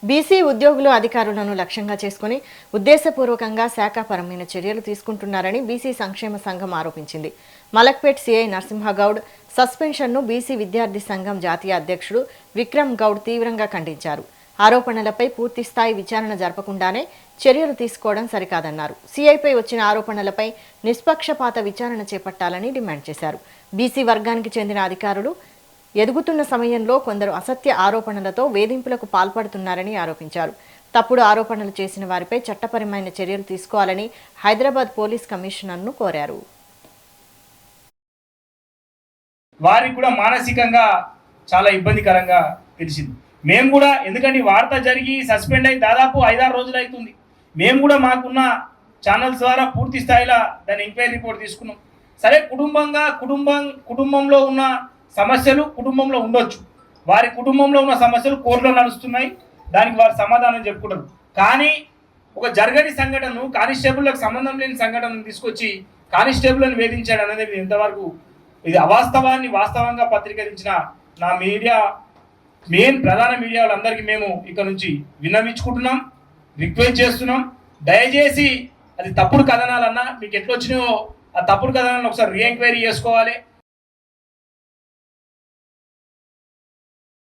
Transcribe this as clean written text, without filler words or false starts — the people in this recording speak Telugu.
బీసీ ఉద్యోగులు అధికారులను లక్ష్యంగా చేసుకుని ఉద్దేశపూర్వకంగా శాఖాపరమైన చర్యలు తీసుకుంటున్నారని బీసీ సంక్షేమ సంఘం ఆరోపించింది. మలక్పేట్ సీఐ నరసింహగౌడ్ సస్పెన్షన్ను బీసీ విద్యార్థి సంఘం జాతీయ అధ్యక్షుడు విక్రమ్ గౌడ్ తీవ్రంగా ఖండించారు. ఆరోపణలపై పూర్తిస్థాయి విచారణ జరపకుండానే చర్యలు తీసుకోవడం సరికాదన్నారు. సీఐపై వచ్చిన ఆరోపణలపై నిష్పక్షపాత విచారణ చేపట్టాలని డిమాండ్ చేశారు. బీసీ వర్గానికి చెందిన అధికారులు ఎదుగుతున్న సమయంలో కొందరు అసత్య ఆరోపణలతో వేధింపులకు పాల్పడుతున్నారని ఆరోపించారు. తప్పుడు ఆరోపణలు చేసిన వారిపై చట్టపరమైన చర్యలు తీసుకోవాలని హైదరాబాద్ పోలీస్ కమిషనర్ను కోరారు. వారికి కూడా మానసికంగా చాలా ఇబ్బందికరంగా తెలిసింది. మేము కూడా ఎందుకంటే వార్త జరిగి సస్పెండ్ అయి దాదాపు 5-6 రోజులు అవుతుంది. మేము కూడా మాకున్న ఛానల్స్ ద్వారా పూర్తి స్థాయిలో దాని ఎంక్వైరీ రిపోర్ట్ తీసుకున్నాం. సరే, కుటుంబంలో ఉన్న సమస్యలు కుటుంబంలో ఉండొచ్చు. వారి కుటుంబంలో ఉన్న సమస్యలు కోర్టులో నడుస్తున్నాయి. దానికి వారు సమాధానం చెప్పుకుంటారు. కానీ ఒక జరగని సంఘటనను, కానిస్టేబుల్లకు సంబంధం లేని సంఘటనను తీసుకొచ్చి కానిస్టేబుల్ని వేధించాడు అనేది ఎంతవరకు ఇది అవాస్తవాన్ని వాస్తవంగా పత్రికరించిన నా మీడియా ప్రధాన మీడియా వాళ్ళందరికీ మేము ఇక్కడ నుంచి విన్నవించుకుంటున్నాం, రిక్వెస్ట్ చేస్తున్నాం. దయచేసి అది తప్పుడు కథనాలన్నా మీకు ఎట్లొచ్చినాయో ఆ తప్పుడు కథనాలను ఒకసారి రీఎంక్వైరీ చేసుకోవాలి.